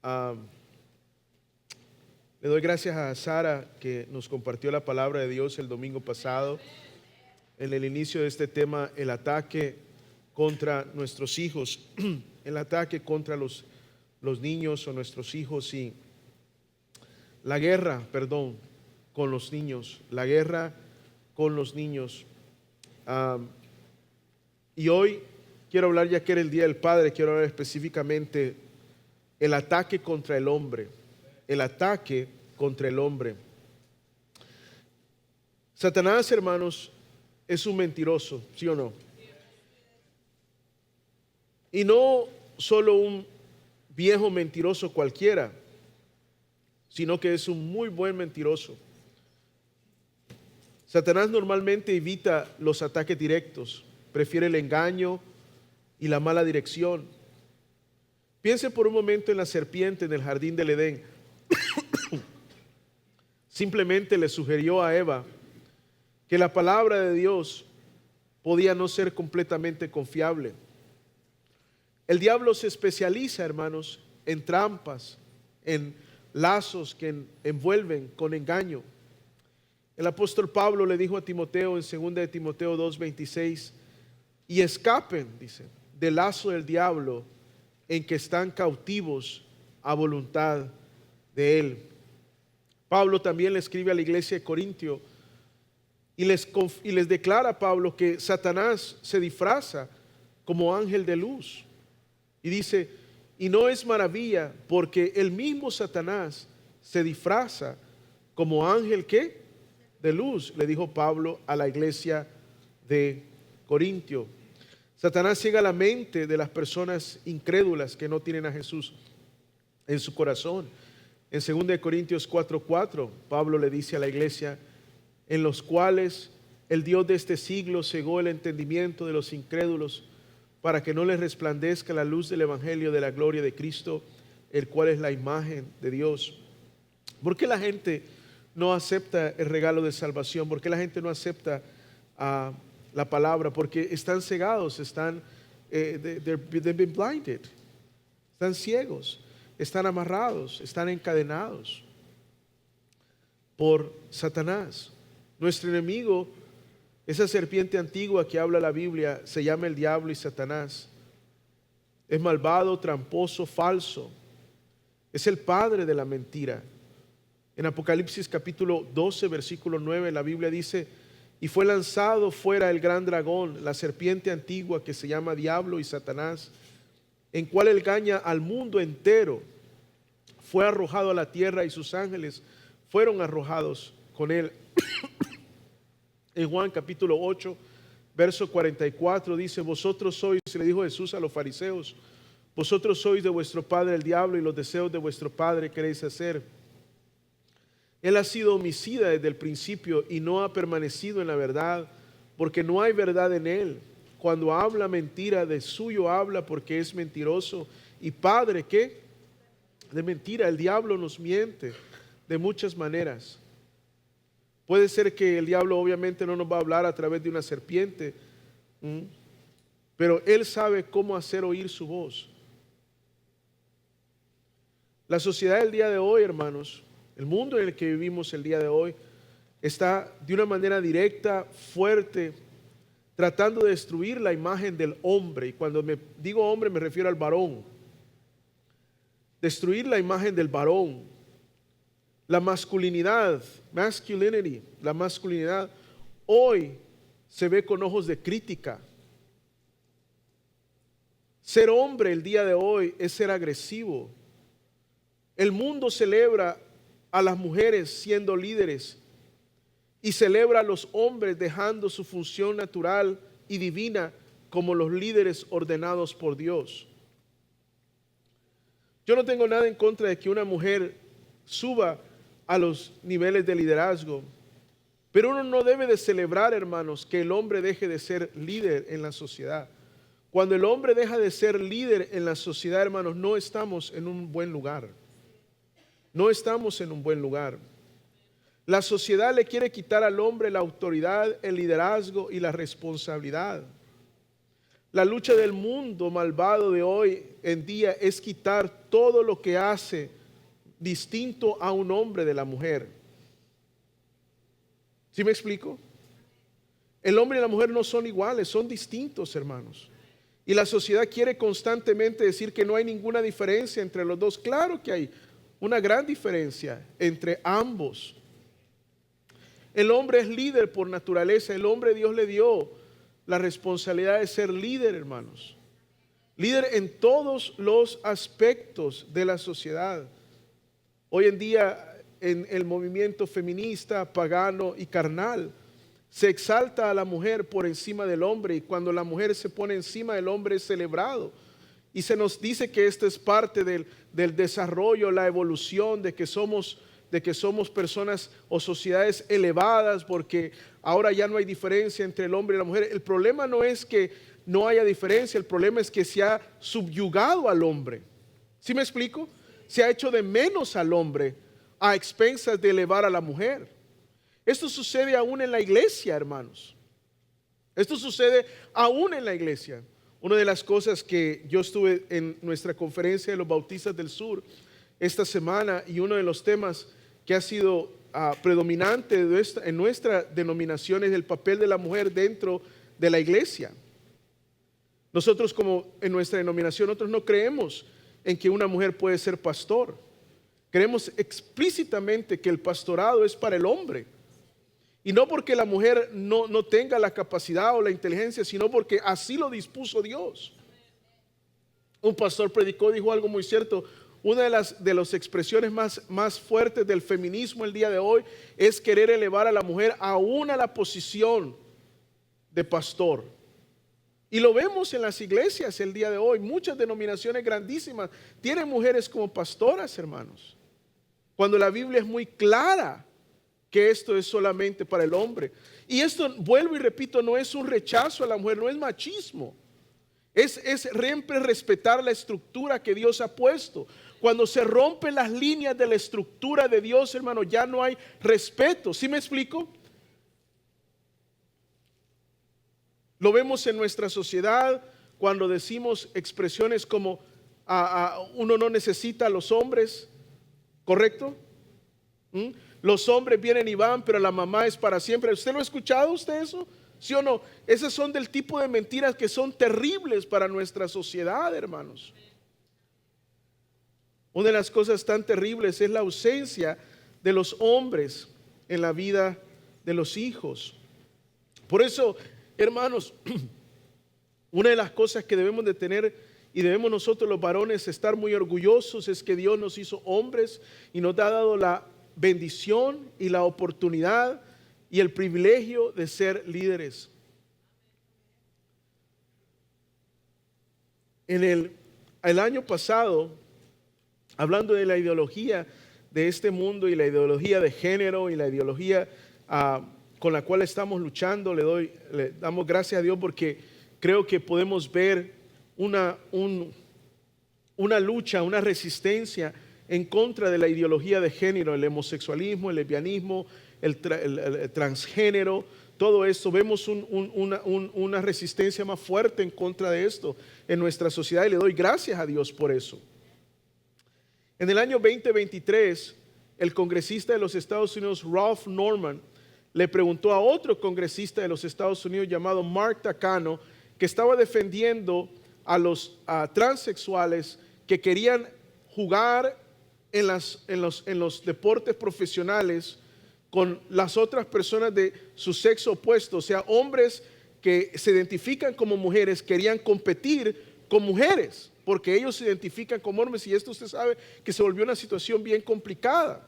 Ah, le doy gracias a Sara que nos compartió la palabra de Dios el domingo pasado en el inicio de este tema, el ataque contra nuestros hijos, el ataque contra los niños o nuestros hijos y la guerra, con los niños, la guerra con los niños. Y hoy quiero hablar, ya que era el Día del Padre, quiero hablar específicamente el ataque contra el hombre, el ataque contra el hombre. Satanás, hermanos, es un mentiroso, ¿sí o no? Y no solo un viejo mentiroso cualquiera, sino que es un muy buen mentiroso. Satanás normalmente evita los ataques directos, prefiere el engaño y la mala dirección. Piense por un momento en la serpiente en el jardín del Edén. Simplemente le sugirió a Eva que la palabra de Dios podía no ser completamente confiable. El diablo se especializa, hermanos, en trampas, en lazos que envuelven con engaño. El apóstol Pablo le dijo a Timoteo en 2 de Timoteo 2:26, y escapen, dice, del lazo del diablo en que están cautivos a voluntad de él. Pablo también le escribe a la iglesia de Corintio y les declara, Pablo, que Satanás se disfraza como ángel de luz. Y dice, y no es maravilla, porque el mismo Satanás se disfraza como ángel, ¿qué? De luz, le dijo Pablo a la iglesia de Corintio. Satanás ciega la mente de las personas incrédulas que no tienen a Jesús en su corazón. En 2 Corintios 4:4, Pablo le dice a la iglesia, en los cuales el Dios de este siglo cegó el entendimiento de los incrédulos para que no les resplandezca la luz del evangelio de la gloria de Cristo, el cual es la imagen de Dios. ¿Por qué la gente no acepta el regalo de salvación? ¿Por qué la gente no acepta la palabra? Porque están cegados, they've been blinded, están ciegos, están amarrados, están encadenados por Satanás. Nuestro enemigo, esa serpiente antigua que habla la Biblia, se llama el diablo y Satanás. Es malvado, tramposo, falso. Es el padre de la mentira. En Apocalipsis capítulo 12, versículo 9, la Biblia dice, y fue lanzado fuera el gran dragón, la serpiente antigua que se llama diablo y Satanás, en cual engaña al mundo entero. Fue arrojado a la tierra y sus ángeles fueron arrojados con él. En Juan capítulo 8, verso 44 dice, vosotros sois, le dijo Jesús a los fariseos, vosotros sois de vuestro padre el diablo y los deseos de vuestro padre queréis hacer. Él ha sido homicida desde el principio y no ha permanecido en la verdad, porque no hay verdad en él. Cuando habla mentira, de suyo habla porque es mentiroso. Y padre, ¿qué? De mentira. El diablo nos miente de muchas maneras. Puede ser que el diablo obviamente no nos va a hablar a través de una serpiente, pero él sabe cómo hacer oír su voz. La sociedad del día de hoy, hermanos, el mundo en el que vivimos el día de hoy, está de una manera directa, fuerte, tratando de destruir la imagen del hombre. Y cuando me digo hombre me refiero al varón. Destruir la imagen del varón. La masculinidad, masculinity, la masculinidad, hoy se ve con ojos de crítica. Ser hombre el día de hoy es ser agresivo. El mundo celebra a las mujeres siendo líderes y celebra a los hombres dejando su función natural y divina como los líderes ordenados por Dios. Yo no tengo nada en contra de que una mujer suba a los niveles de liderazgo, pero uno no debe de celebrar, hermanos, que el hombre deje de ser líder en la sociedad. Cuando el hombre deja de ser líder en la sociedad, hermanos, no estamos en un buen lugar. No estamos en un buen lugar. La sociedad le quiere quitar al hombre la autoridad, el liderazgo y la responsabilidad. La lucha del mundo malvado de hoy en día es quitar todo lo que hace distinto a un hombre de la mujer. ¿Sí me explico? El hombre y la mujer no son iguales, son distintos, hermanos. Y la sociedad quiere constantemente decir que no hay ninguna diferencia entre los dos. Claro que hay una gran diferencia entre ambos. El hombre es líder por naturaleza. El hombre, Dios le dio la responsabilidad de ser líder, hermanos. Líder en todos los aspectos de la sociedad. Hoy en día, en el movimiento feminista, pagano y carnal, se exalta a la mujer por encima del hombre, y cuando la mujer se pone encima del hombre es celebrado. Y se nos dice que esto es parte del desarrollo, la evolución, de que somos personas o sociedades elevadas, porque ahora ya no hay diferencia entre el hombre y la mujer. El problema no es que no haya diferencia, el problema es que se ha subyugado al hombre. ¿Sí me explico? Se ha hecho de menos al hombre a expensas de elevar a la mujer. Esto sucede aún en la iglesia, hermanos. Esto sucede aún en la iglesia. Una de las cosas que yo estuve en nuestra conferencia de los Bautistas del Sur esta semana, y uno de los temas que ha sido predominante en nuestra denominación es el papel de la mujer dentro de la iglesia. Nosotros, como en nuestra denominación, nosotros no creemos en que una mujer puede ser pastor. Creemos explícitamente que el pastorado es para el hombre. Y no porque la mujer no tenga la capacidad o la inteligencia, sino porque así lo dispuso Dios. Un pastor predicó, dijo algo muy cierto. Una de las expresiones más fuertes del feminismo el día de hoy es querer elevar a la mujer aún a la posición de pastor. Y lo vemos en las iglesias el día de hoy. Muchas denominaciones grandísimas tienen mujeres como pastoras, hermanos. Cuando la Biblia es muy clara que esto es solamente para el hombre. Y esto, vuelvo y repito, no es un rechazo a la mujer, no es machismo. Es siempre respetar la estructura que Dios ha puesto. Cuando se rompen las líneas de la estructura de Dios, hermano, ya no hay respeto. ¿Sí me explico? Lo vemos en nuestra sociedad cuando decimos expresiones como uno no necesita a los hombres, ¿correcto? Los hombres vienen y van, pero la mamá es para siempre. ¿Usted lo ha escuchado, usted eso? ¿Sí o no? Esas son del tipo de mentiras que son terribles para nuestra sociedad, hermanos. Una de las cosas tan terribles es la ausencia de los hombres en la vida de los hijos. Por eso, hermanos, una de las cosas que debemos de tener y debemos nosotros los varones estar muy orgullosos es que Dios nos hizo hombres y nos ha dado la bendición y la oportunidad y el privilegio de ser líderes. En el año pasado, hablando de la ideología de este mundo y la ideología de género y la ideología con la cual estamos luchando, le damos gracias a Dios porque creo que podemos ver una lucha, una resistencia en contra de la ideología de género, el homosexualismo, el lesbianismo, el transgénero, todo esto. Vemos una resistencia más fuerte en contra de esto en nuestra sociedad y le doy gracias a Dios por eso. En el año 2023, el congresista de los Estados Unidos, Ralph Norman, le preguntó a otro congresista de los Estados Unidos llamado Mark Takano, que estaba defendiendo a los transexuales que querían jugar en los deportes profesionales con las otras personas de su sexo opuesto, o sea, hombres que se identifican como mujeres querían competir con mujeres, porque ellos se identifican como hombres, y esto usted sabe que se volvió una situación bien complicada.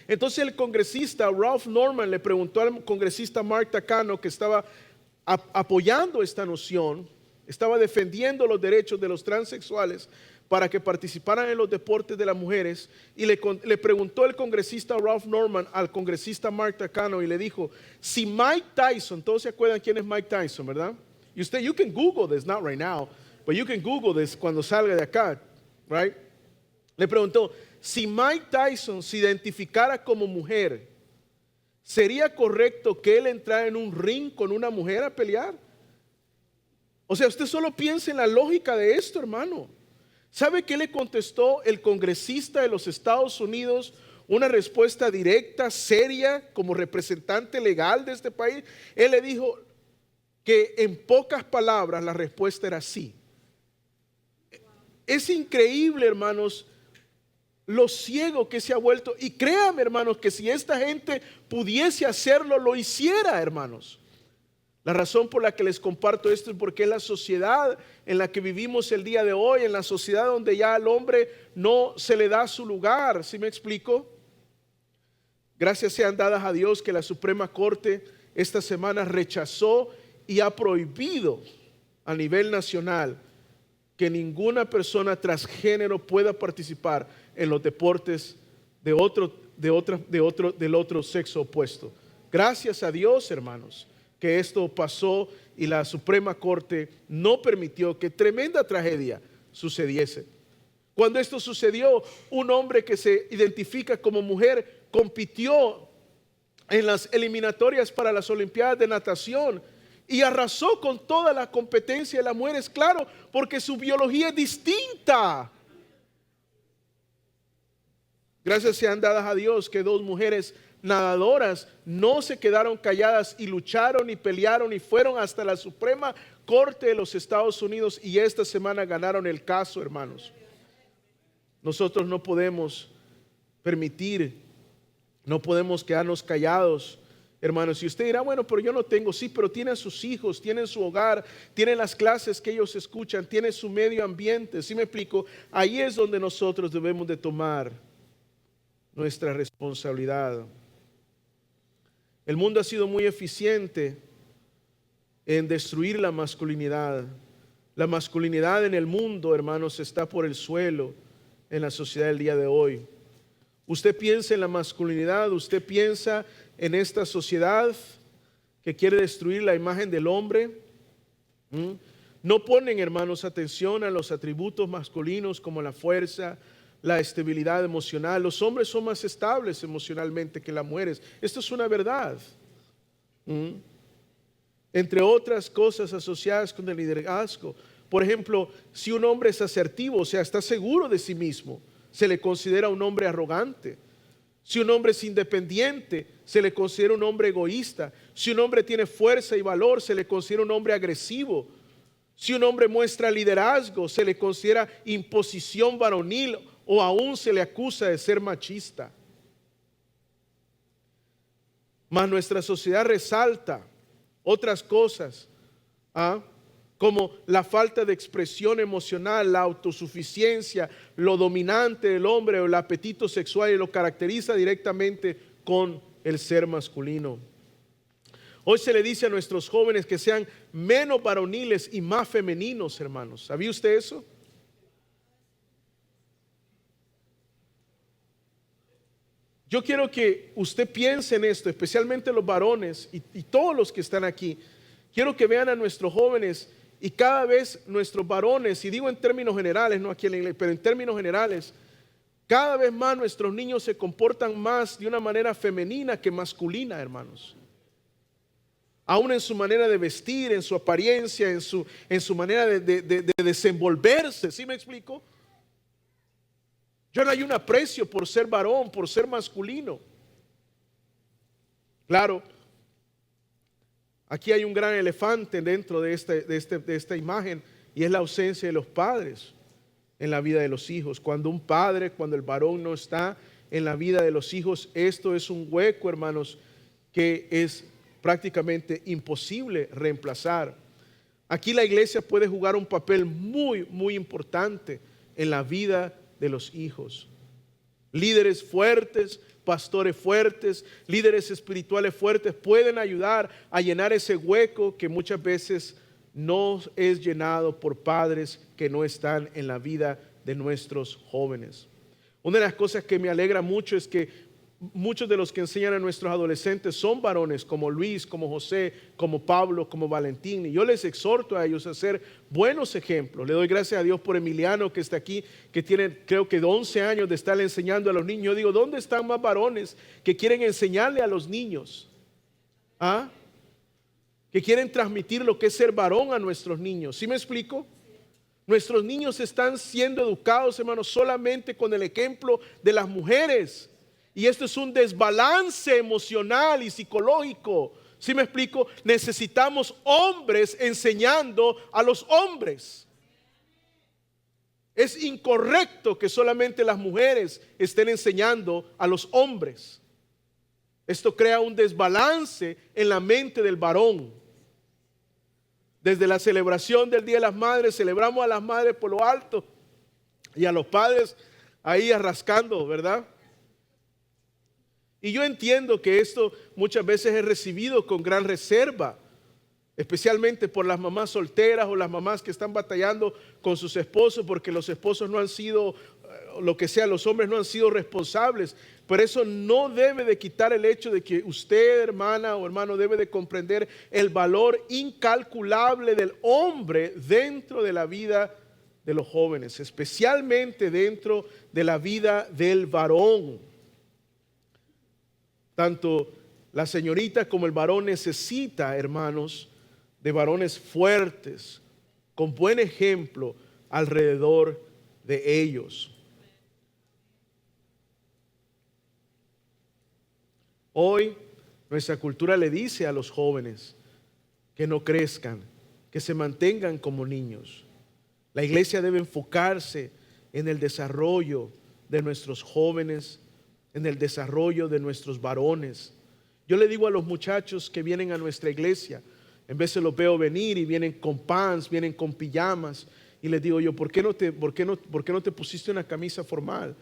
Entonces el congresista Ralph Norman le preguntó al congresista Mark Takano, que estaba apoyando esta noción, estaba defendiendo los derechos de los transexuales para que participaran en los deportes de las mujeres, y le preguntó el congresista Ralph Norman al congresista Mark Takano y le dijo, si Mike Tyson, todos se acuerdan quién es Mike Tyson, ¿verdad? Y usted, you can Google this, not right now, but you can Google this cuando salga de acá, right? Le preguntó, si Mike Tyson se identificara como mujer, ¿sería correcto que él entrara en un ring con una mujer a pelear? O sea, usted solo piensa en la lógica de esto, hermano. ¿Sabe qué le contestó el congresista de los Estados Unidos? Una respuesta directa, seria, como representante legal de este país. Él le dijo que en pocas palabras la respuesta era sí. Es increíble, hermanos, lo ciego que se ha vuelto. Y créame, hermanos, que si esta gente pudiese hacerlo, lo hiciera, hermanos. La razón por la que les comparto esto es porque es la sociedad en la que vivimos el día de hoy, en la sociedad donde ya al hombre no se le da su lugar. ¿Sí me explico? Gracias sean dadas a Dios que la Suprema Corte esta semana rechazó y ha prohibido a nivel nacional que ninguna persona transgénero pueda participar en los deportes del otro sexo opuesto. Gracias a Dios, hermanos, que esto pasó y la Suprema Corte no permitió que tremenda tragedia sucediese. Cuando esto sucedió, un hombre que se identifica como mujer compitió en las eliminatorias para las Olimpiadas de natación y arrasó con toda la competencia de las mujeres, claro, porque su biología es distinta. Gracias sean dadas a Dios que dos mujeres nadadoras no se quedaron calladas y lucharon y pelearon y fueron hasta la Suprema Corte de los Estados Unidos y esta semana ganaron el caso, hermanos. Nosotros no podemos permitir, no podemos quedarnos callados, hermanos. Y usted dirá, bueno, pero yo no tengo, sí, pero tiene a sus hijos, tiene su hogar, tiene las clases que ellos escuchan, tiene su medio ambiente. ¿Sí me explico? Ahí es donde nosotros debemos de tomar nuestra responsabilidad. El mundo ha sido muy eficiente en destruir la masculinidad. La masculinidad en el mundo, hermanos, está por el suelo en la sociedad del día de hoy. Usted piensa en la masculinidad, usted piensa en esta sociedad que quiere destruir la imagen del hombre. No ponen, hermanos, atención a los atributos masculinos como la fuerza, la estabilidad emocional. Los hombres son más estables emocionalmente que las mujeres. Esto es una verdad. Entre otras cosas asociadas con el liderazgo. Por ejemplo, si un hombre es asertivo, o sea, está seguro de sí mismo, se le considera un hombre arrogante. Si un hombre es independiente, se le considera un hombre egoísta. Si un hombre tiene fuerza y valor, se le considera un hombre agresivo. Si un hombre muestra liderazgo, se le considera imposición varonil o aún se le acusa de ser machista. Mas nuestra sociedad resalta otras cosas, como la falta de expresión emocional, la autosuficiencia, lo dominante del hombre o el apetito sexual, y lo caracteriza directamente con el ser masculino. Hoy se le dice a nuestros jóvenes que sean menos varoniles y más femeninos, hermanos. ¿Sabía usted eso? Yo quiero que usted piense en esto, especialmente los varones y todos los que están aquí. Quiero que vean a nuestros jóvenes y cada vez nuestros varones, y digo en términos generales, no aquí en la iglesia, pero en términos generales, cada vez más nuestros niños se comportan más de una manera femenina que masculina, hermanos. Aún en su manera de vestir, en su apariencia, en su manera de desenvolverse. ¿Sí me explico? Ya no hay un aprecio por ser varón, por ser masculino. Claro, aquí hay un gran elefante dentro de esta imagen, y es la ausencia de los padres en la vida de los hijos. Cuando el varón no está en la vida de los hijos, esto es un hueco, hermanos, que es prácticamente imposible reemplazar. Aquí la iglesia puede jugar un papel muy, muy importante en la vida de los hijos. Líderes fuertes, pastores fuertes, líderes espirituales fuertes pueden ayudar a llenar ese hueco que muchas veces no es llenado por padres que no están en la vida de nuestros jóvenes. Una de las cosas que me alegra mucho es que muchos de los que enseñan a nuestros adolescentes son varones, como Luis, como José, como Pablo, como Valentín, y yo les exhorto a ellos a ser buenos ejemplos. Le doy gracias a Dios por Emiliano, que está aquí, que tiene creo que 11 años de estarle enseñando a los niños. Yo digo, ¿dónde están más varones que quieren enseñarle a los niños? que quieren transmitir lo que es ser varón a nuestros niños. ¿Sí me explico? Nuestros niños están siendo educados, hermanos, solamente con el ejemplo de las mujeres. Y esto es un desbalance emocional y psicológico. ¿Sí me explico? Necesitamos hombres enseñando a los hombres. Es incorrecto que solamente las mujeres estén enseñando a los hombres. Esto crea un desbalance en la mente del varón. Desde la celebración del Día de las Madres, celebramos a las madres por lo alto y a los padres ahí arrascando, ¿verdad? Y yo entiendo que esto muchas veces es recibido con gran reserva, especialmente por las mamás solteras o las mamás que están batallando con sus esposos porque los esposos no han sido, lo que sea, los hombres no han sido responsables. Pero eso no debe de quitar el hecho de que usted, hermana o hermano, debe de comprender el valor incalculable del hombre dentro de la vida de los jóvenes, especialmente dentro de la vida del varón. Tanto la señorita como el varón necesita, hermanos, de varones fuertes, con buen ejemplo alrededor de ellos. Hoy nuestra cultura le dice a los jóvenes que no crezcan, que se mantengan como niños. La iglesia debe enfocarse en el desarrollo de nuestros jóvenes, en el desarrollo de nuestros varones. Yo le digo a los muchachos que vienen a nuestra iglesia, en veces los veo venir y vienen con pants, vienen con pijamas, y les digo yo, ¿por qué no te pusiste una camisa formal?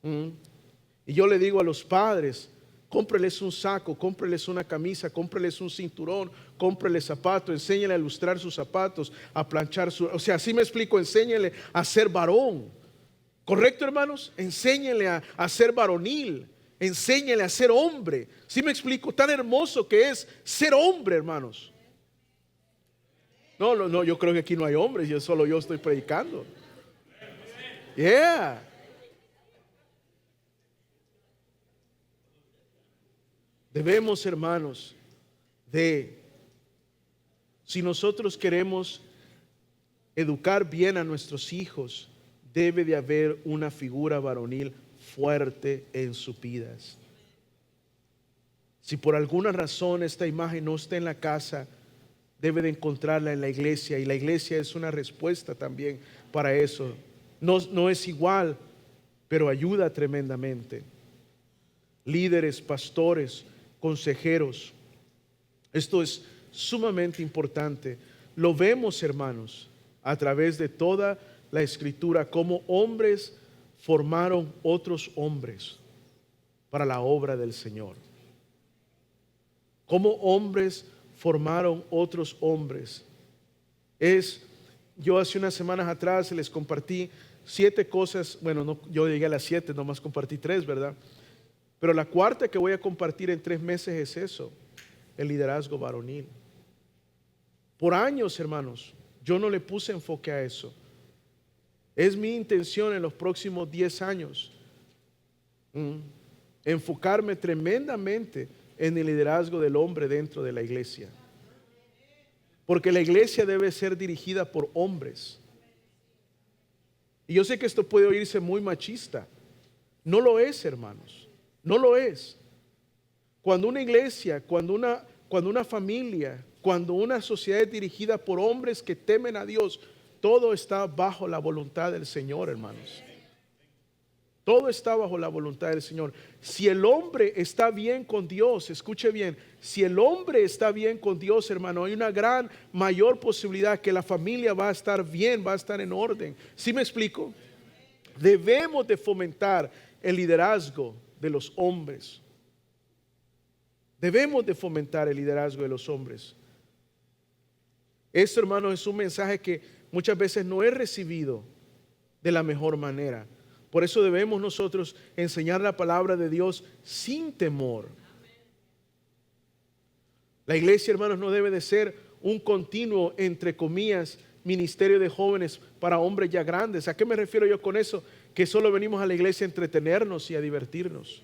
Y yo le digo a los padres, cómpreles un saco, cómpreles una camisa, cómpreles un cinturón, cómpreles zapatos, enséñale a lustrar sus zapatos, a planchar o sea, así me explico, enséñale a ser varón. ¿Correcto, hermanos? Enséñale a ser varonil, enséñale a ser hombre. ¿Sí me explico? Tan hermoso que es ser hombre, hermanos. No, yo creo que aquí no hay hombres, solo yo estoy predicando. Yeah. Debemos, hermanos, si nosotros queremos educar bien a nuestros hijos, debe de haber una figura varonil fuerte en sus vidas. Si por alguna razón esta imagen no está en la casa, debe de encontrarla en la iglesia, y la iglesia es una respuesta también para eso. No es igual, pero ayuda tremendamente. Líderes, pastores, consejeros, esto es sumamente importante. Lo vemos, hermanos, a través de toda la escritura, como hombres formaron otros hombres para la obra del Señor. Como hombres formaron otros hombres. Yo hace unas semanas atrás les compartí 7 cosas, bueno, no, yo llegué a las 7, nomás compartí 3, ¿verdad? Pero la cuarta que voy a compartir en 3 meses es eso, el liderazgo varonil. Por años, hermanos, yo no le puse enfoque a eso. Es mi intención en los próximos 10 años enfocarme tremendamente en el liderazgo del hombre dentro de la iglesia. Porque la iglesia debe ser dirigida por hombres. Y yo sé que esto puede oírse muy machista. No lo es, hermanos. No lo es. Cuando una iglesia, cuando una familia, cuando una sociedad es dirigida por hombres que temen a Dios, todo está bajo la voluntad del Señor, hermanos. Todo está bajo la voluntad del Señor. Si el hombre está bien con Dios, escuche bien, si el hombre está bien con Dios, hermano, hay una gran mayor posibilidad que la familia va a estar bien, va a estar en orden. ¿Sí me explico? Debemos de fomentar el liderazgo de los hombres. Debemos de fomentar el liderazgo de los hombres. Esto, hermano, es un mensaje que muchas veces no es recibido de la mejor manera. Por eso debemos nosotros enseñar la palabra de Dios sin temor. La iglesia, hermanos, no debe de ser un continuo, entre comillas, ministerio de jóvenes para hombres ya grandes. ¿A qué me refiero yo con eso? Que solo venimos a la iglesia a entretenernos y a divertirnos.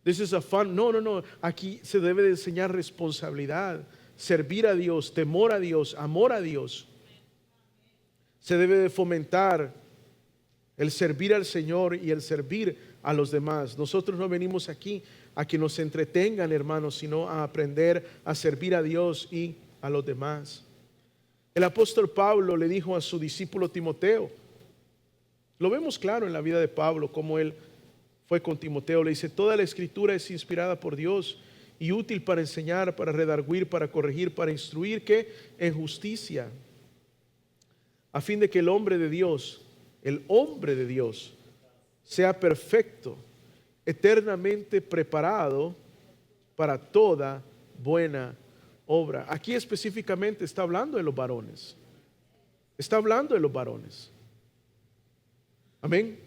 This is a fun. No. Aquí se debe de enseñar responsabilidad. servir a Dios, temor a Dios, amor a Dios. Se debe de fomentar el servir al Señor y el servir a los demás. Nosotros no venimos aquí a que nos entretengan, hermanos, sino a aprender a servir a Dios y a los demás. El apóstol Pablo le dijo a su discípulo Timoteo, lo vemos claro en la vida de Pablo, como él fue con Timoteo. Le dice: toda la escritura es inspirada por Dios y útil para enseñar, para redarguir, para corregir, para instruir, ¿qué? En justicia, a fin de que el hombre de Dios sea perfecto, eternamente preparado para toda buena obra. Aquí específicamente está hablando de los varones. Está hablando de los varones. Amén.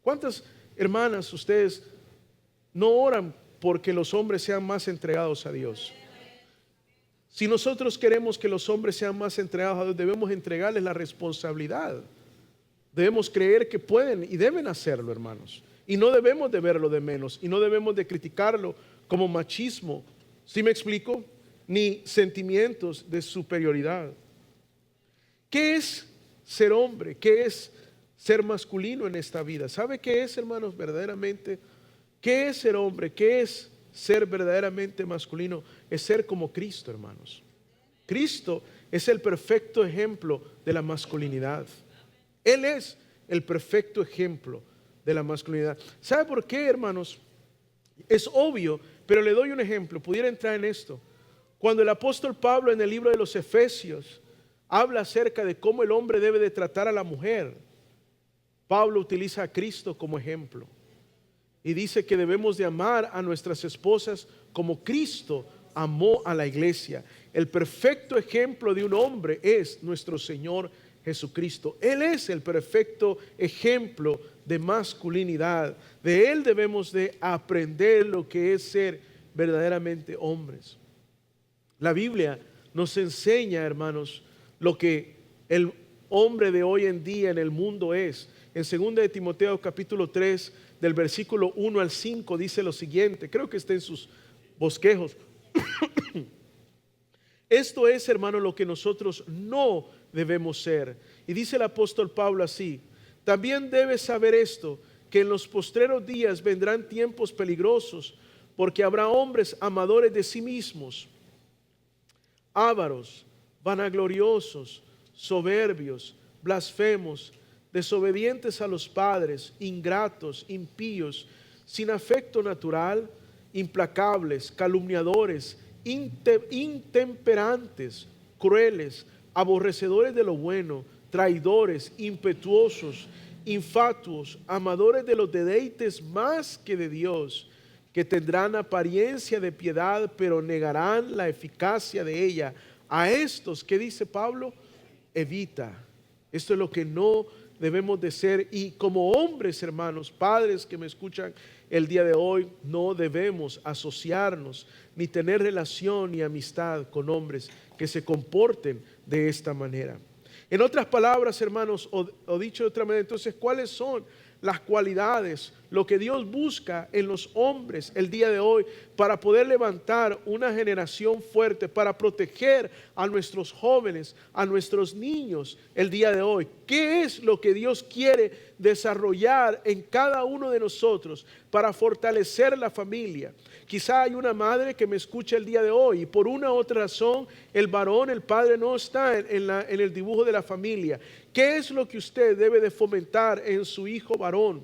¿Cuántas hermanas ustedes no oran porque los hombres sean más entregados a Dios? Si nosotros queremos que los hombres sean más entregados a Dios, debemos entregarles la responsabilidad. Debemos creer que pueden y deben hacerlo, hermanos. Y no debemos de verlo de menos. Y no debemos de criticarlo como machismo. ¿Sí me explico? Ni sentimientos de superioridad. ¿Qué es ser hombre? ¿Qué es ser masculino en esta vida? ¿Sabe qué es, hermanos, verdaderamente? ¿Qué es ser hombre? ¿Qué es ser verdaderamente masculino? Es ser como Cristo, hermanos. Cristo es el perfecto ejemplo de la masculinidad. Él es el perfecto ejemplo de la masculinidad. ¿Sabe por qué, hermanos? Es obvio, pero le doy un ejemplo. Pudiera entrar en esto. Cuando el apóstol Pablo en el libro de los Efesios habla acerca de cómo el hombre debe de tratar a la mujer, Pablo utiliza a Cristo como ejemplo y dice que debemos de amar a nuestras esposas como Cristo amó a la iglesia. El perfecto ejemplo de un hombre es nuestro Señor Jesucristo. Él es el perfecto ejemplo de masculinidad. De Él debemos de aprender lo que es ser verdaderamente hombres. La Biblia nos enseña, hermanos, lo que el hombre de hoy en día en el mundo es. En 2 de Timoteo capítulo 3, del versículo 1 al 5, dice lo siguiente. Creo que está en sus bosquejos. Esto es, hermano, lo que nosotros no debemos ser. Y dice el apóstol Pablo así: también debes saber esto, que en los postreros días vendrán tiempos peligrosos, porque habrá hombres amadores de sí mismos, ávaros, vanagloriosos, soberbios, blasfemos, desobedientes a los padres, ingratos, impíos, sin afecto natural, implacables, calumniadores, intemperantes, crueles, aborrecedores de lo bueno, traidores, impetuosos, infatuos, amadores de los deleites más que de Dios, que tendrán apariencia de piedad, pero negarán la eficacia de ella. A estos, ¿qué dice Pablo? Evita. Esto es lo que no debemos de ser. Y como hombres, hermanos, padres que me escuchan el día de hoy, no debemos asociarnos ni tener relación ni amistad con hombres que se comporten de esta manera. En otras palabras, hermanos, o dicho de otra manera, entonces, ¿cuáles son las cualidades, lo que Dios busca en los hombres el día de hoy para poder levantar una generación fuerte, para proteger a nuestros jóvenes, a nuestros niños el día de hoy? ¿Qué es lo que Dios quiere desarrollar en cada uno de nosotros para fortalecer la familia? Quizá hay una madre que me escucha el día de hoy y por una u otra razón el varón, el padre no está en el dibujo de la familia. ¿Qué es lo que usted debe de fomentar en su hijo varón?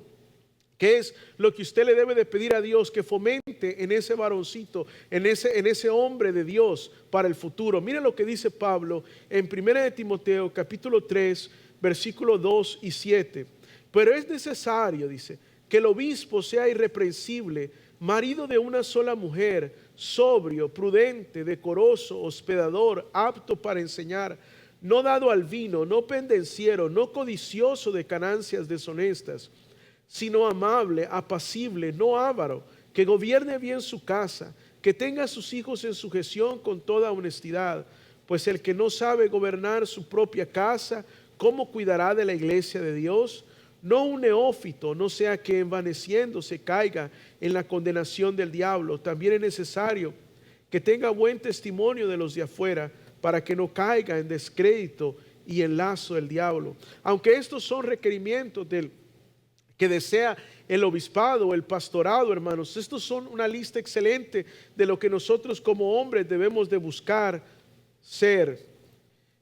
¿Qué es lo que usted le debe de pedir a Dios que fomente en ese varoncito, en ese hombre de Dios para el futuro? Mire lo que dice Pablo en 1 de Timoteo capítulo 3, versículos 2 y 7. Pero es necesario, dice, que el obispo sea irreprensible, marido de una sola mujer, sobrio, prudente, decoroso, hospedador, apto para enseñar, no dado al vino, no pendenciero, no codicioso de ganancias deshonestas, sino amable, apacible, no avaro, que gobierne bien su casa, que tenga a sus hijos en sujeción con toda honestidad, pues el que no sabe gobernar su propia casa, ¿cómo cuidará de la iglesia de Dios? No un neófito, no sea que envaneciéndose caiga en la condenación del diablo. También es necesario que tenga buen testimonio de los de afuera, para que no caiga en descrédito y en lazo del diablo. Aunque estos son requerimientos del que desea el obispado o el pastorado, hermanos, estos son una lista excelente de lo que nosotros como hombres debemos de buscar ser.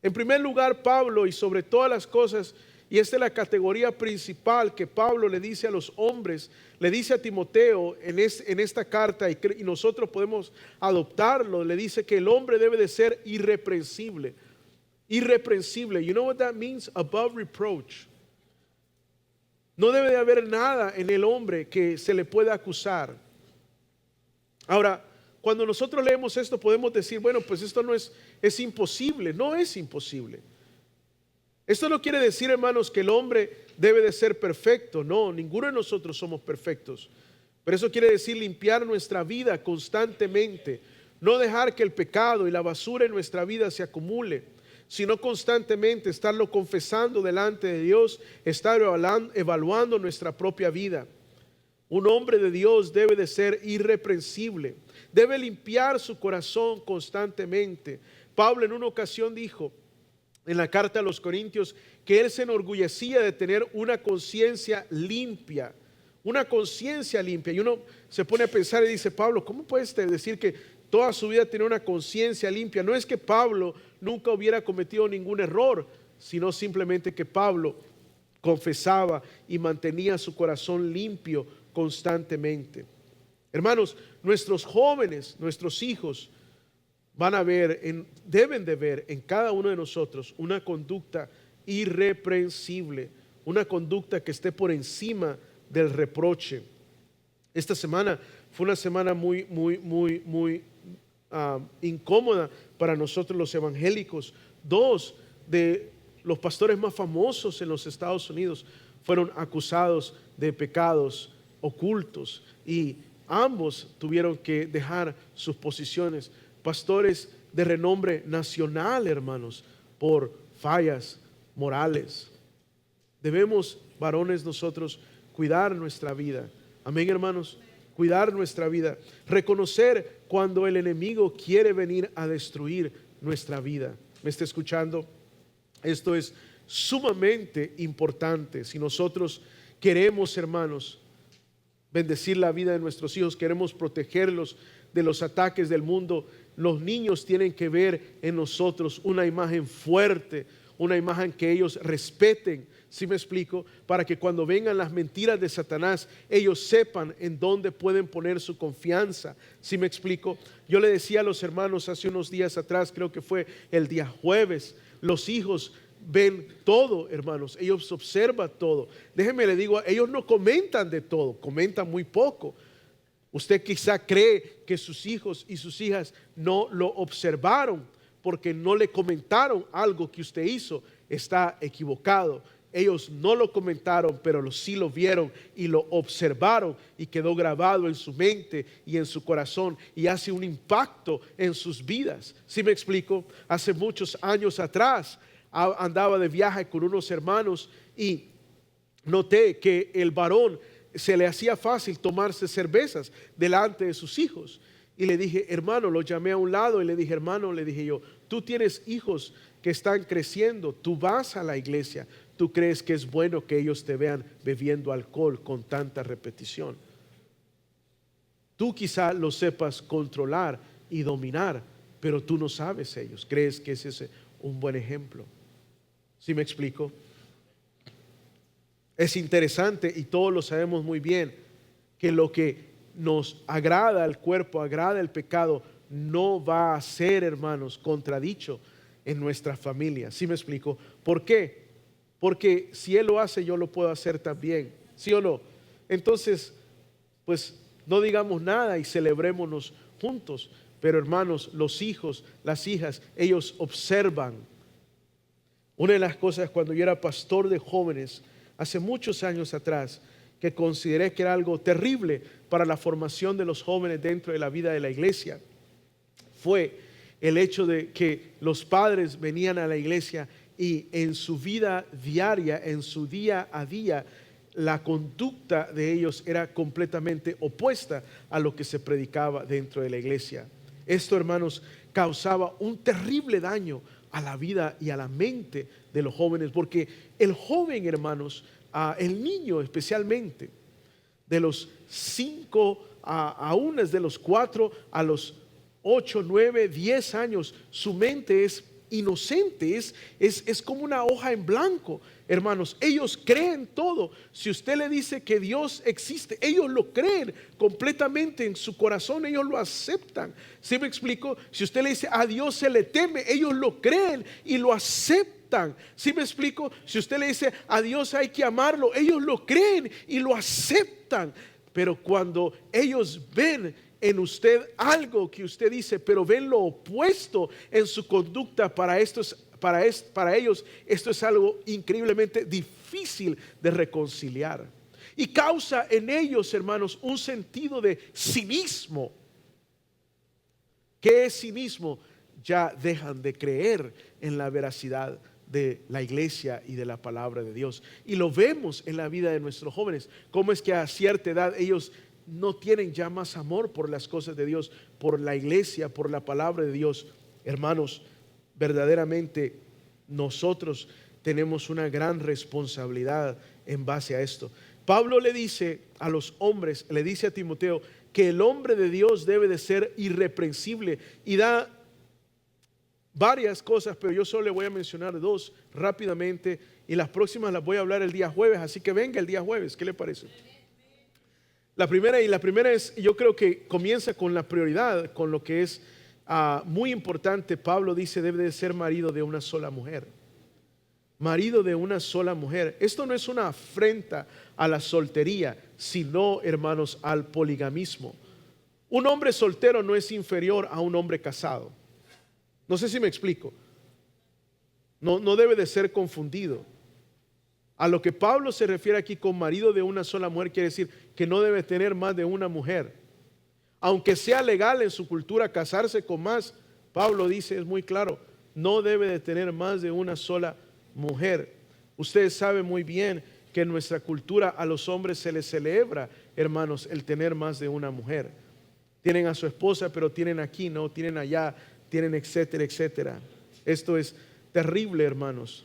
En primer lugar, Pablo, y sobre todas las cosas, y esta es la categoría principal que Pablo le dice a los hombres, le dice a Timoteo en esta carta, y nosotros podemos adoptarlo, le dice que el hombre debe de ser irreprensible. Irreprensible. You know what that means? Above reproach. No debe de haber nada en el hombre que se le pueda acusar. Ahora, cuando nosotros leemos esto podemos decir, bueno, pues esto no es imposible. No es imposible. Esto no quiere decir, hermanos, que el hombre debe de ser perfecto. No, ninguno de nosotros somos perfectos. Pero eso quiere decir limpiar nuestra vida constantemente. No dejar que el pecado y la basura en nuestra vida se acumule, sino constantemente estarlo confesando delante de Dios, estar evaluando nuestra propia vida. Un hombre de Dios debe de ser irreprensible, debe limpiar su corazón constantemente. Pablo en una ocasión dijo en la carta a los Corintios que él se enorgullecía de tener una conciencia limpia. Una conciencia limpia. Y uno se pone a pensar y dice, Pablo, ¿cómo puedes decir que toda su vida tiene una conciencia limpia? No es que Pablo nunca hubiera cometido ningún error, sino simplemente que Pablo confesaba y mantenía su corazón limpio constantemente. Hermanos, nuestros jóvenes, nuestros hijos van a ver, deben de ver en cada uno de nosotros una conducta irreprensible, una conducta que esté por encima del reproche. Esta semana fue una semana muy incómoda para nosotros los evangélicos. Dos de los pastores más famosos en los Estados Unidos fueron acusados de pecados ocultos y ambos tuvieron que dejar sus posiciones. Pastores de renombre nacional, hermanos, por fallas morales. Debemos, varones, nosotros cuidar nuestra vida. Amén, hermanos. Cuidar nuestra vida. Reconocer cuando el enemigo quiere venir a destruir nuestra vida. ¿Me está escuchando? Esto es sumamente importante. Si nosotros queremos, hermanos, bendecir la vida de nuestros hijos, queremos protegerlos de los ataques del mundo, los niños tienen que ver en nosotros una imagen fuerte, una imagen que ellos respeten. ¿Sí me explico? Para que cuando vengan las mentiras de Satanás, ellos sepan en dónde pueden poner su confianza. ¿Sí me explico? Yo le decía a los hermanos hace unos días atrás, creo que fue el día jueves, los hijos ven todo, hermanos, ellos observan todo. Déjenme le digo, ellos no comentan de todo, comentan muy poco. Usted quizá cree que sus hijos y sus hijas no lo observaron porque no le comentaron algo que usted hizo. Está equivocado. Ellos no lo comentaron, pero sí lo vieron y lo observaron y quedó grabado en su mente y en su corazón y hace un impacto en sus vidas. ¿Sí me explico? Hace muchos años atrás andaba de viaje con unos hermanos y noté que el varón se le hacía fácil tomarse cervezas delante de sus hijos. Y le dije, hermano, lo llamé a un lado y le dije, hermano, le dije yo, tú tienes hijos que están creciendo, tú vas a la iglesia, tú crees que es bueno que ellos te vean bebiendo alcohol con tanta repetición. Tú quizá lo sepas controlar y dominar, pero tú no sabes ellos, crees que ese es un buen ejemplo. ¿Sí me explico? Es interesante y todos lo sabemos muy bien que lo que nos agrada al cuerpo, agrada el pecado, no va a ser, hermanos, contradicho en nuestra familia. ¿Sí me explico? ¿Por qué? Porque si él lo hace, yo lo puedo hacer también. ¿Sí o no? Entonces, pues no digamos nada y celebrémonos juntos. Pero hermanos, los hijos, las hijas, ellos observan. Una de las cosas cuando yo era pastor de jóvenes, hace muchos años atrás, que consideré que era algo terrible para la formación de los jóvenes dentro de la vida de la iglesia, fue el hecho de que los padres venían a la iglesia y en su vida diaria, en su día a día, la conducta de ellos era completamente opuesta a lo que se predicaba dentro de la iglesia. Esto, hermanos, causaba un terrible daño a la vida y a la mente de los jóvenes, porque el joven, hermanos, el niño especialmente, de los 5 a unas de los 4 a los 8, 9, 10 años, su mente es inocente, es como una hoja en blanco, hermanos. Ellos creen todo. Si usted le dice que Dios existe, ellos lo creen completamente en su corazón, ellos lo aceptan. ¿Sí me explico? Si usted le dice a Dios se le teme, ellos lo creen y lo aceptan. ¿Sí me explico? Si usted le dice a Dios hay que amarlo, ellos lo creen y lo aceptan. Pero cuando ellos ven en usted algo que usted dice, pero ven lo opuesto en su conducta, para ellos esto es algo increíblemente difícil de reconciliar. Y causa en ellos, hermanos, un sentido de cinismo. ¿Qué es cinismo? Ya dejan de creer en la veracidad de la iglesia y de la palabra de Dios. Y lo vemos en la vida de nuestros jóvenes. Cómo es que a cierta edad ellos no tienen ya más amor por las cosas de Dios, por la iglesia, por la palabra de Dios. Hermanos, verdaderamente nosotros tenemos una gran responsabilidad en base a esto. Pablo le dice a los hombres, le dice a Timoteo, que el hombre de Dios debe de ser irreprensible, y da varias cosas, pero yo solo le voy a mencionar 2 rápidamente, y las próximas las voy a hablar el día jueves, así que venga el día jueves. ¿Qué le parece? La primera es, yo creo que comienza con la prioridad, con lo que es muy importante. Pablo dice debe de ser marido de una sola mujer. Marido de una sola mujer. Esto no es una afrenta a la soltería, sino, hermanos, al poligamismo. Un hombre soltero no es inferior a un hombre casado. No sé si me explico. No debe de ser confundido. A lo que Pablo se refiere aquí con marido de una sola mujer, quiere decir que no debe tener más de una mujer. Aunque sea legal en su cultura casarse con más, Pablo dice, es muy claro, no debe de tener más de una sola mujer. Ustedes saben muy bien que en nuestra cultura a los hombres se les celebra, hermanos, el tener más de una mujer. Tienen a su esposa, pero tienen aquí, no, tienen allá, tienen etcétera, etcétera. Esto es terrible, hermanos.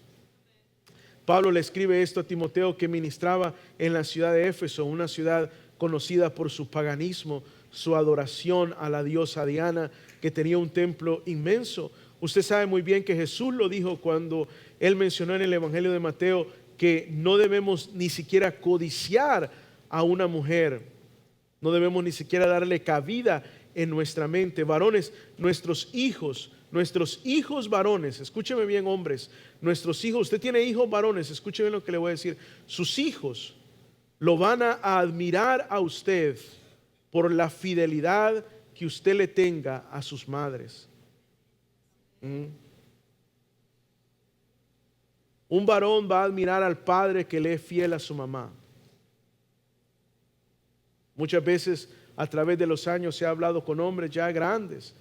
Pablo le escribe esto a Timoteo, que ministraba en la ciudad de Éfeso, una ciudad conocida por su paganismo, su adoración a la diosa Diana, que tenía un templo inmenso. Usted sabe muy bien que Jesús lo dijo cuando él mencionó en el Evangelio de Mateo que no debemos ni siquiera codiciar a una mujer, no debemos ni siquiera darle cabida en nuestra mente. Varones, nuestros hijos varones, escúcheme bien, hombres, nuestros hijos, usted tiene hijos varones, escúcheme lo que le voy a decir, sus hijos lo van a admirar a usted por la fidelidad que usted le tenga a sus madres. Un varón va a admirar al padre que le es fiel a su mamá. Muchas veces a través de los años se ha hablado con hombres ya grandes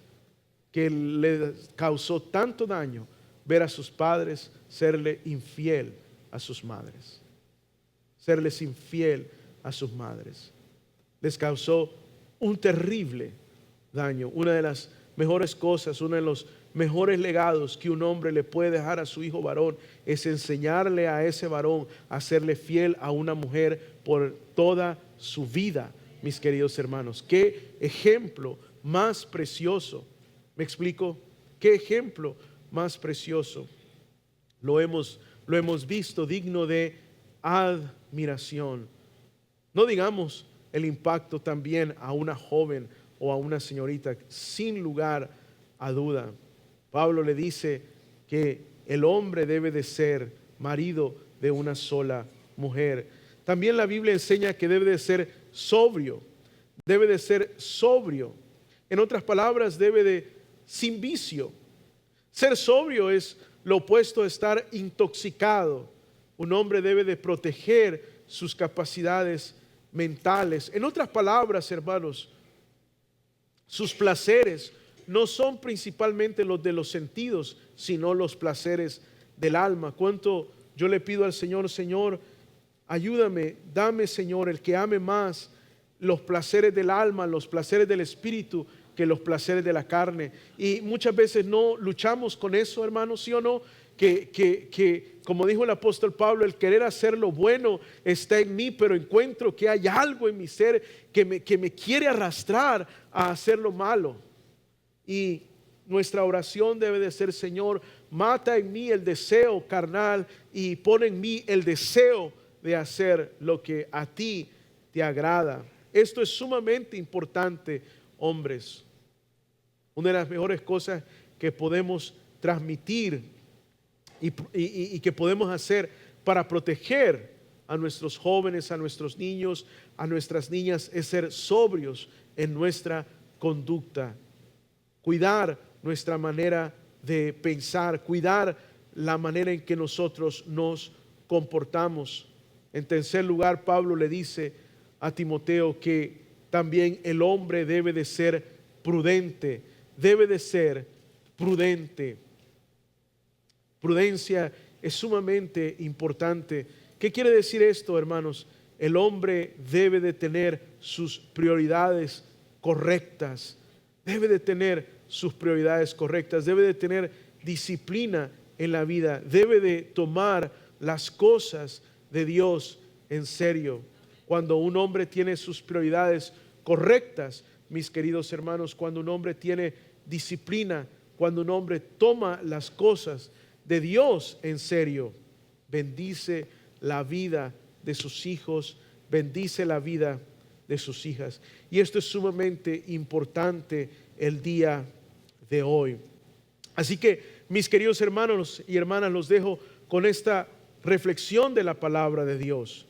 que le causó tanto daño ver a sus padres serle infiel a sus madres. Serles infiel a sus madres. Les causó un terrible daño. Una de las mejores cosas, uno de los mejores legados que un hombre le puede dejar a su hijo varón es enseñarle a ese varón a serle fiel a una mujer por toda su vida, mis queridos hermanos. Qué ejemplo más precioso. ¿Me explico? ¿Qué ejemplo más precioso? Lo hemos visto, digno de admiración. No digamos el impacto también a una joven o a una señorita, sin lugar a duda. Pablo le dice que el hombre debe de ser marido de una sola mujer. También la Biblia enseña que debe de ser sobrio. Debe de ser sobrio. En otras palabras, debe de sin vicio. Ser sobrio es lo opuesto a estar intoxicado. Un hombre debe de proteger sus capacidades mentales. En otras palabras, hermanos, sus placeres no son principalmente los de los sentidos, sino los placeres del alma. ¿Cuánto yo le pido al Señor, Señor, ayúdame, dame, Señor, el que ame más los placeres del alma, los placeres del espíritu, que los placeres de la carne. Y muchas veces no luchamos con eso, hermanos, ¿sí o no? Que como dijo el apóstol Pablo, el querer hacer lo bueno está en mí, pero encuentro que hay algo en mi ser que me quiere arrastrar a hacer lo malo. Y nuestra oración debe de ser: Señor, mata en mí el deseo carnal y pon en mí el deseo de hacer lo que a ti te agrada. Esto es sumamente importante, hombres. Una de las mejores cosas que podemos transmitir y que podemos hacer para proteger a nuestros jóvenes, a nuestros niños, a nuestras niñas, es ser sobrios en nuestra conducta. Cuidar nuestra manera de pensar, cuidar la manera en que nosotros nos comportamos. En tercer lugar, Pablo le dice a Timoteo que también el hombre debe de ser prudente, debe de ser prudente. Prudencia es sumamente importante. ¿Qué quiere decir esto, hermanos? El hombre debe de tener sus prioridades correctas, debe de tener sus prioridades correctas, debe de tener disciplina en la vida, debe de tomar las cosas de Dios en serio. Cuando un hombre tiene sus prioridades correctas, mis queridos hermanos, cuando un hombre tiene disciplina, cuando un hombre toma las cosas de Dios en serio, bendice la vida de sus hijos, bendice la vida de sus hijas. Y esto es sumamente importante el día de hoy. Así que, mis queridos hermanos y hermanas, los dejo con esta reflexión de la palabra de Dios.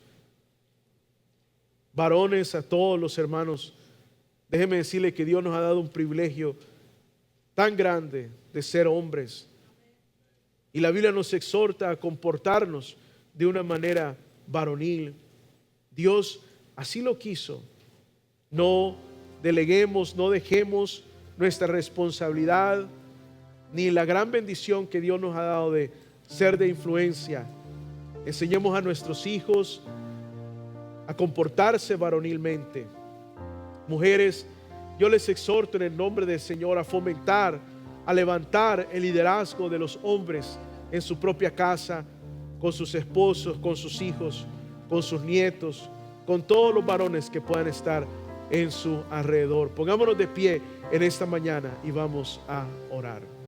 Varones, a todos los hermanos, déjenme decirle que Dios nos ha dado un privilegio tan grande de ser hombres. Y la Biblia nos exhorta a comportarnos de una manera varonil. Dios así lo quiso. No deleguemos, no dejemos nuestra responsabilidad ni la gran bendición que Dios nos ha dado de ser de influencia. Enseñemos a nuestros hijos a comportarse varonilmente. Mujeres, yo les exhorto en el nombre del Señor a fomentar, a levantar el liderazgo de los hombres en su propia casa, con sus esposos, con sus hijos, con sus nietos, con todos los varones que puedan estar en su alrededor. Pongámonos de pie en esta mañana y vamos a orar.